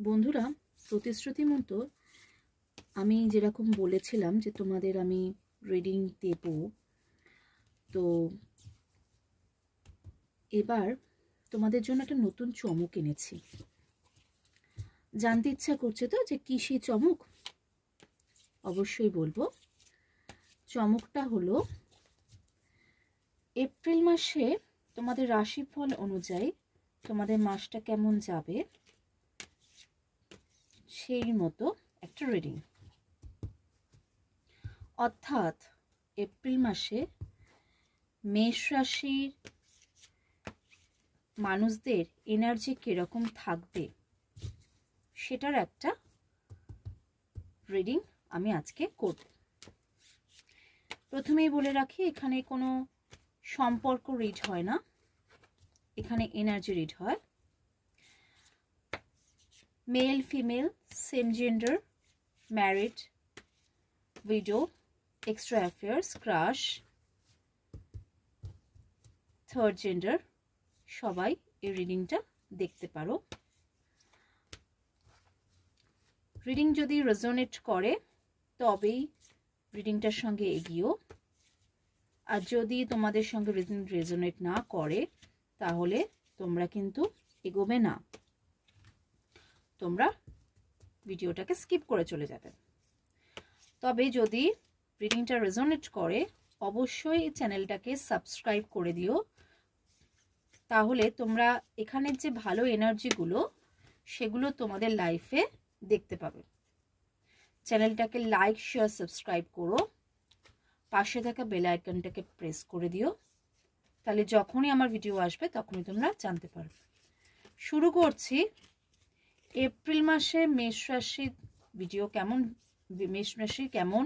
বন্ধুরা, প্রতিশ্রুতি মতো আমি যেরকম বলেছিলাম যে তোমাদের আমি রিডিং দেব, তো এবার তোমাদের জন্য একটা নতুন চমক এনেছি। জানতে ইচ্ছা করছে তো যে কি সেই চমক? অবশ্যই বলবো। চমকটা হলো এপ্রিল মাসে তোমাদের রাশিফল অনুযায়ী তোমাদের মাসটা কেমন যাবে সেই মতো একটা রিডিং। অর্থাৎ এপ্রিল মাসে মেষ রাশির মানুষদের এনার্জি কিরকম থাকবে সেটার একটা রিডিং আমি আজকে করব। প্রথমেই বলে রাখি, এখানে কোনো সম্পর্ক রিড হয় না, এখানে এনার্জি রিড হয়। Mail, female, same gender, married, widow, extra affairs, crush, third gender সবাই এই রিডিংটা দেখতে পারো। রিডিং যদি রেজোনেট করে তবেই রিডিংটার সঙ্গে এগিয়েও, আর যদি তোমাদের সঙ্গে রিডিং রেজোনেট না করে তাহলে তোমরা কিন্তু এগোবে না, তোমরা ভিডিওটাকে স্কিপ করে চলে যাবে। তবে যদি রিডিংটা রেজোনেট করে অবশ্যই চ্যানেলটাকে সাবস্ক্রাইব করে দিও, তাহলে তোমরা এখানের যে ভালো এনার্জিগুলো সেগুলো তোমাদের লাইফে দেখতে পাবে। চ্যানেলটাকে লাইক, শেয়ার, সাবস্ক্রাইব করো, পাশে থাকা বেল আইকনটাকে প্রেস করে দিও, তাহলে যখনই আমার ভিডিও আসবে তখনই তোমরা জানতে পারবে। শুরু করছি। এপ্রিল মাসে মেষ রাশির ভিডিও কেমন, মেষ রাশি কেমন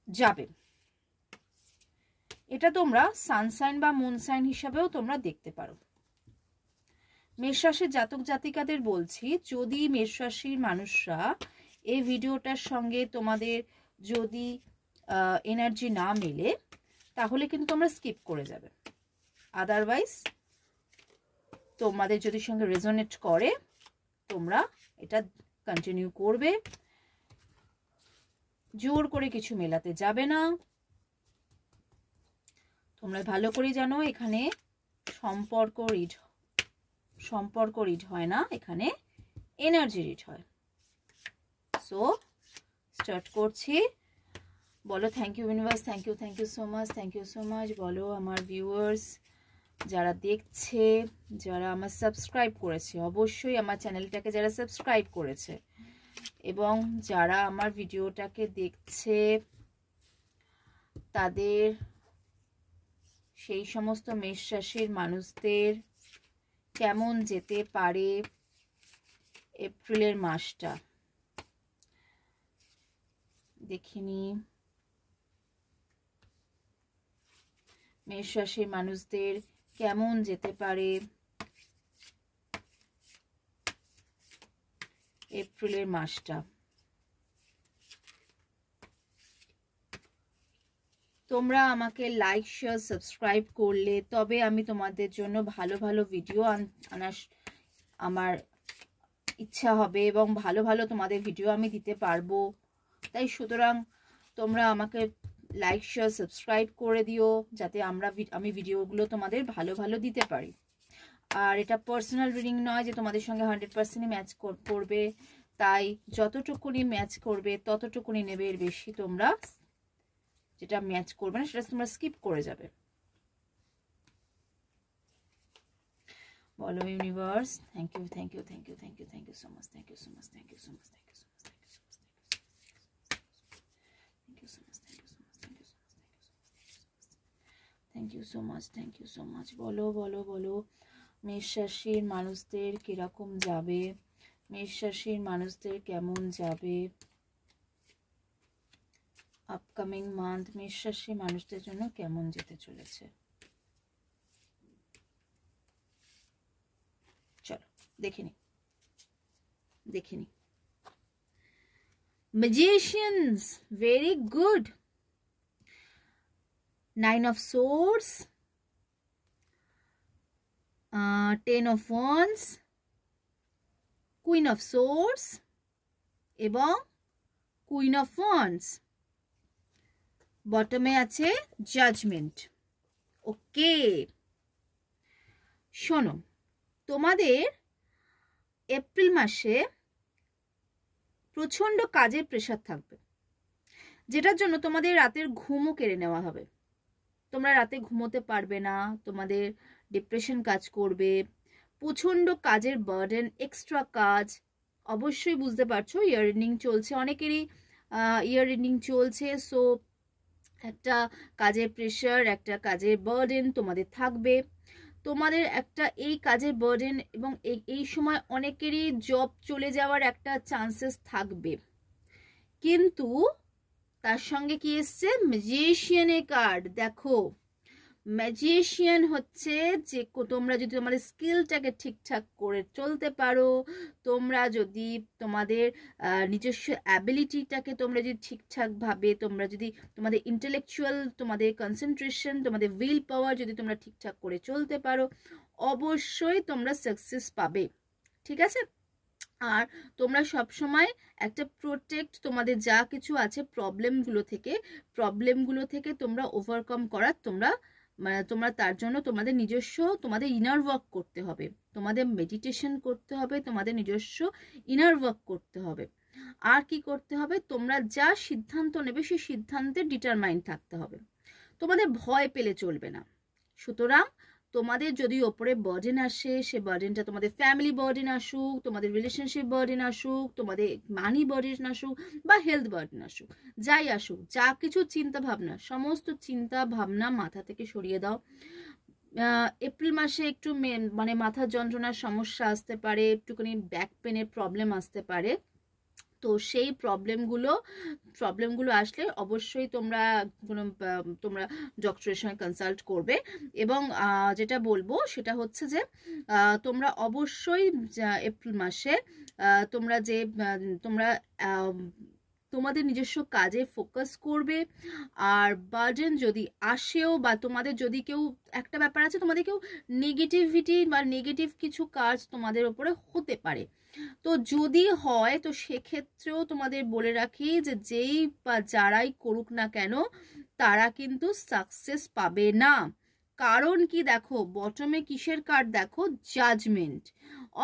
যাবে এটা তোমরা সানসাইন বা মুনসাইন হিসাবেও তোমরা দেখতে পারো। মেষ রাশির জাতক জাতিকাদের বলছি, যদি মেষ রাশির মানুষরা এই ভিডিওটার সঙ্গে তোমাদের যদি এনার্জি না মেলে তাহলে কিন্তু তোমরা স্কিপ করে যাবে। আদারওয়াইজ তোমাদের যদি সঙ্গে রেজোনেট করে তোমরা এটা কন্টিনিউ করবে, জোর করে কিছু মেলাতে যাবে না। তোমরা ভালো করে জানো এখানে সম্পর্ক রিড হয় না, এখানে এনার্জি রিড হয়। সো স্টার্ট করছি। বলো thank you universe, thank you so much, thank you so much. বলো আমার ভিউয়ার্স যারা দেখছে, যারা আমার সাবস্ক্রাইব করেছে, অবশ্যই আমার চ্যানেলটাকে যারা সাবস্ক্রাইব করেছে এবং যারা আমার ভিডিওটাকে দেখছে তাদের, সেই সমস্ত মেষ রাশির মানুষদের কেমন যেতে পারে এপ্রিলের মাসটা দেখিনি। মেষ রাশির মানুষদের কেমন যেতে পারে এপ্রিলের মাসটা। তোমরা আমাকে লাইক, শেয়ার, সাবস্ক্রাইব করলে তবে আমি তোমাদের জন্য ভালো ভালো ভিডিও আনার আমার ইচ্ছা হবে এবং ভালো ভালো তোমাদের ভিডিও আমি দিতে পারবো। তাই সুতরাং তোমরা আমাকে লাইক, শেয়ার, সাবস্ক্রাইব করে দিও যাতে আমি ভিডিওগুলো তোমাদের ভালো ভালো দিতে পারি। আর এটা পার্সোনাল রিডিং নয় যে তোমাদের সঙ্গে 100%ই ম্যাচ করবে, তাই যতটুকুনি ম্যাচ করবে ততটুকুনি নেবে, এর বেশি তোমরা যেটা ম্যাচ করবে না সেটা তোমরা স্কিপ করে যাবে। বলো universe, thank you so much, thank you so much, thank you so much, thank you so much, thank you so much, thank you so much, thank you so much. বলো বলো বলো মেষ রাশির মানুষদের কিরকম যাবে, মেষ রাশির মানুষদের কেমন যাবে আপকামিং মান্থ, মেষ রাশির মানুষদের জন্য কেমন যেতে চলেছে। চলো দেখে নি। Magicians, very good. 9 of swords, 10 of wands, queen of swords এবং কুইন অফ ওয়ান্ডস। বটমে আছে জাজমেন্ট। ওকে, শোনো, তোমাদের এপ্রিল মাসে প্রচন্ড কাজের প্রেশার থাকবে, যেটার জন্য তোমাদের রাতের ঘুমও কেড়ে নেওয়া হবে। তোমরা রাতে ঘুমোতে পারবে না, তোমাদের ডিপ্রেশন কাজ করবে, প্রচন্ড কাজের বার্ডেন, এক্সট্রা কাজ। অবশ্যই বুঝতে পারছো ইয়ার এন্ডিং চলছে, অনেকেরই ইয়ার এন্ডিং চলছে। সো একটা কাজের প্রেশার, একটা কাজের বার্ডেন তোমাদের থাকবে। তোমাদের একটা এই কাজের বার্ডেন এবং এই সময় অনেকেরই জব চলে যাওয়ার একটা চান্সেস থাকবে। কিন্তু তার সঙ্গে কি এসছে? ম্যাজিশিয়ানের কার্ড। দেখো, ম্যাজিশিয়ান হচ্ছে যে তোমরা যদি তোমাদের স্কিলটাকে ঠিকঠাক করে চলতে পারো, তোমরা যদি তোমাদের নিজস্ব অ্যাবিলিটিটাকে তোমরা যদি ঠিকঠাকভাবে, তোমরা যদি তোমাদের ইন্টেলেকচুয়াল, তোমাদের কনসেন্ট্রেশন, তোমাদের উইল পাওয়ার যদি তোমরা ঠিকঠাক করে চলতে পারো, অবশ্যই তোমরা সাকসেস পাবে। ঠিক আছে? আর তোমরা সবসময় একটা প্রোটেক্ট, তোমাদের যা কিছু আছে প্রবলেমগুলো থেকে তোমরা ওভারকাম করার তোমরা তার জন্য তোমাদের নিজস্ব, তোমাদের ইনার ওয়ার্ক করতে হবে, তোমাদের মেডিটেশন করতে হবে, তোমাদের নিজস্ব ইনার ওয়ার্ক করতে হবে। আর কি করতে হবে? তোমরা যা সিদ্ধান্ত নেবে সেই সিদ্ধান্তে ডিটারমাইন্ড থাকতে হবে, তোমাদের ভয় পেলে চলবে না। সুতরাং তোমাদের যদি ওপরে বার্ডেন আসে, সে বার্ডেনটা তোমাদের ফ্যামিলি বার্ডেন আসুক, তোমাদের রিলেশনশিপ বার্ডেন আসুক, তোমাদের মানি বার্ডেন আসুক বা হেলথ বার্ডেন আসুক, যাই আসুক, যা কিছু চিন্তা ভাবনা, সমস্ত চিন্তা ভাবনা মাথা থেকে সরিয়ে দাও। এপ্রিল মাসে একটু মানে মাথার যন্ত্রণার সমস্যা আসতে পারে, একটুখানি ব্যাক পেনের প্রবলেম আসতে পারে। তো সেই প্রবলেমগুলো আসলে অবশ্যই তোমরা ডক্টরের সঙ্গে কনসাল্ট করবে। এবং যেটা বলবো সেটা হচ্ছে যে তোমরা অবশ্যই এপ্রিল মাসে তোমরা তোমাদের নিজস্ব কাজে ফোকাস করবে। আর বার্ডেন যদি আসেও, বা তোমাদের যদি কেউ, একটা ব্যাপার আছে, তোমাদের কেউ নেগেটিভিটি বা নেগেটিভ কিছু কাজ তোমাদের উপরে হতে পারে। তো যদি হয়, তো সেক্ষেত্রেও তোমাদের বলে রাখি যে যেই বা যারাই করুক না কেন, তারা কিন্তু সাকসেস পাবে না। কারণ কি? দেখো, বটমে কিসের কার্ড দেখো? জাজমেন্ট।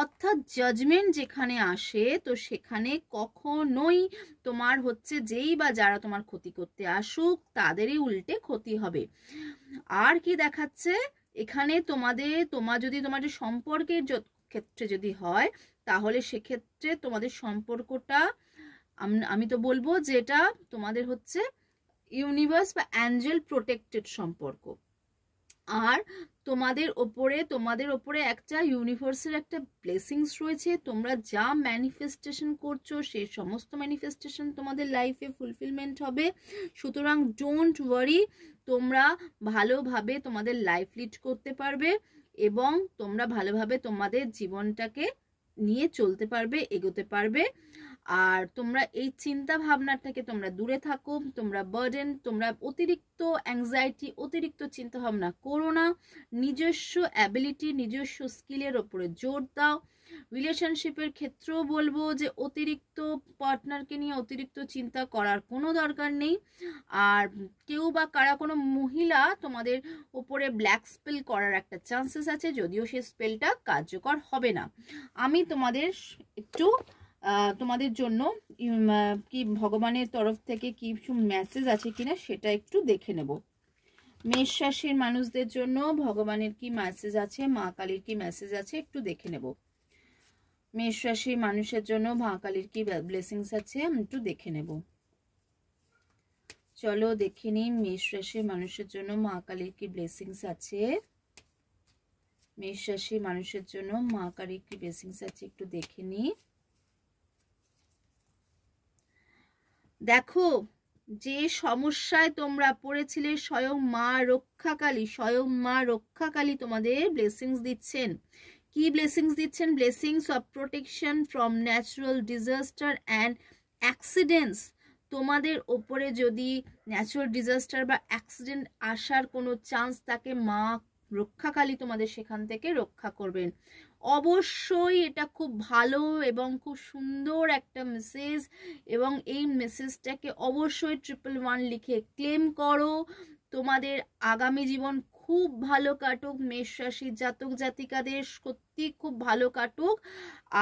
অর্থাৎ জাজমেন্ট যেখানে আসে, তো সেখানে কখনোই তোমার হচ্ছে যেই বা যারা তোমার ক্ষতি করতে আসুক, তাদেরই উল্টে ক্ষতি হবে। আর কি দেখাচ্ছে এখানে? তোমার যদি সম্পর্কের ক্ষেত্রে যদি হয়, তাহলে সেক্ষেত্রে তোমাদের সম্পর্কটা, আমি তো বলবো যে এটা তোমাদের হচ্ছে ইউনিভার্স বা অ্যাঞ্জেল প্রোটেক্টেড সম্পর্ক। আর তোমাদের ওপরে একটা ইউনিভার্সের একটা ব্লেসিংস রয়েছে। তোমরা যা ম্যানিফেস্টেশন করছো, সেই সমস্ত ম্যানিফেস্টেশন তোমাদের লাইফে ফুলফিলমেন্ট হবে। সুতরাং ডোন্ট ওয়ারি, তোমরা ভালোভাবে তোমাদের লাইফ লিড করতে পারবে এবং তোমরা ভালোভাবে তোমাদের জীবনটাকে নিয়ে চলতে পারবে, এগোতে পারবে। আর তোমরা এই চিন্তা ভাবনাটাকে তোমরা দূরে থাকো, তোমরা বার্ডেন, তোমরা অতিরিক্ত অ্যাংজাইটি, অতিরিক্ত চিন্তা ভাবনা করো না। নিজস্ব অ্যাবিলিটি, নিজস্ব স্কিলের ওপরে জোর দাও। রিলেশনশিপের ক্ষেত্রেও বলবো যে অতিরিক্ত পার্টনারকে নিয়ে অতিরিক্ত চিন্তা করার কোনো দরকার নেই। আর কেউ বা কারা, কোনো মহিলা তোমাদের ওপরে ব্ল্যাক স্পেল করার একটা চান্সেস আছে, যদিও সেই স্পেলটা কার্যকর হবে না। আমি তোমাদের একটু তোমাদের জন্য কি ভগবানের তরফ থেকে কিছু মেসেজ আছে কিনা সেটা একটু দেখে নেব। মেষ রাশির মানুষদের জন্য ভগবানের কি মেসেজ আছে, মা কালীর কি মেসেজ আছে, একটু দেখে নেব। মেষ রাশির মানুষের জন্য মা কালীর কি ব্লেসিংস আছে, আমি একটু দেখে নেব। চলো দেখে নিই মেষ রাশির মানুষের জন্য মা কালীর কি ব্লেসিংস আছে। মেষ রাশির মানুষের জন্য মা কালীর কি ব্লেসিংস আছে, একটু দেখে নিই। দেখো, যে সমস্যায় তোমরা পড়েছিলে, স্বয়ং মা রক্ষাকালী তোমাদের ব্লেসিংস দিচ্ছেন। কি ব্লেসিংস দিচ্ছেন? Blessings of protection from natural disaster and accidents. তোমাদের ওপরে যদি ন্যাচারাল ডিজাস্টার বা অ্যাক্সিডেন্ট আসার কোনো চান্স থাকে, মা রক্ষাকালী তোমাদের সেখান থেকে রক্ষা করবেন। অবশ্যই এটা খুব ভালো এবং খুব সুন্দর একটা মেসেজ, এবং এই মেসেজটাকে অবশ্যই 111 লিখে ক্লেম করো। তোমাদের আগামী জীবন খুব ভালো কাটুক, মেষ রাশির জাতক জাতিকাদের সত্যি খুব ভালো কাটুক।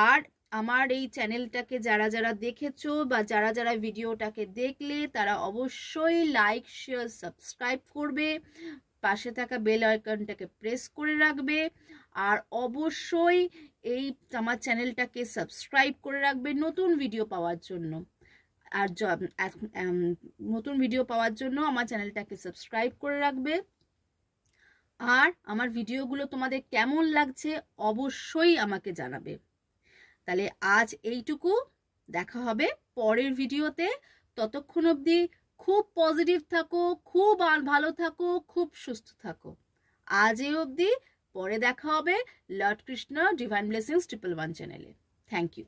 আর আমার এই চ্যানেলটাকে যারা যারা দেখেছো বা যারা যারা ভিডিওটাকে দেখলে তারা অবশ্যই লাইক শেয়ার সাবস্ক্রাইব করবে, পাশে থাকা বেল আইকনটাকে প্রেস করে রাখবে, আর অবশ্যই এই আমার চ্যানেলটাকে সাবস্ক্রাইব করে রাখবে নতুন ভিডিও পাওয়ার জন্য। আর নতুন ভিডিও পাওয়ার জন্য আমার চ্যানেলটাকে সাবস্ক্রাইব করে রাখবে। আর আমার ভিডিওগুলো তোমাদের কেমন লাগছে অবশ্যই আমাকে জানাবে। তাহলে আজ এইটুকু, দেখা হবে পরের ভিডিওতে। ততক্ষণ অবধি খুব পজিটিভ থাকো, খুব ভালো থাকো, খুব সুস্থ থাকো। আজ এই অবধি, পরে দেখা হবে লর্ড কৃষ্ণ ডিভাইন ব্লেসিংস 111 চ্যানেলে। Thank you.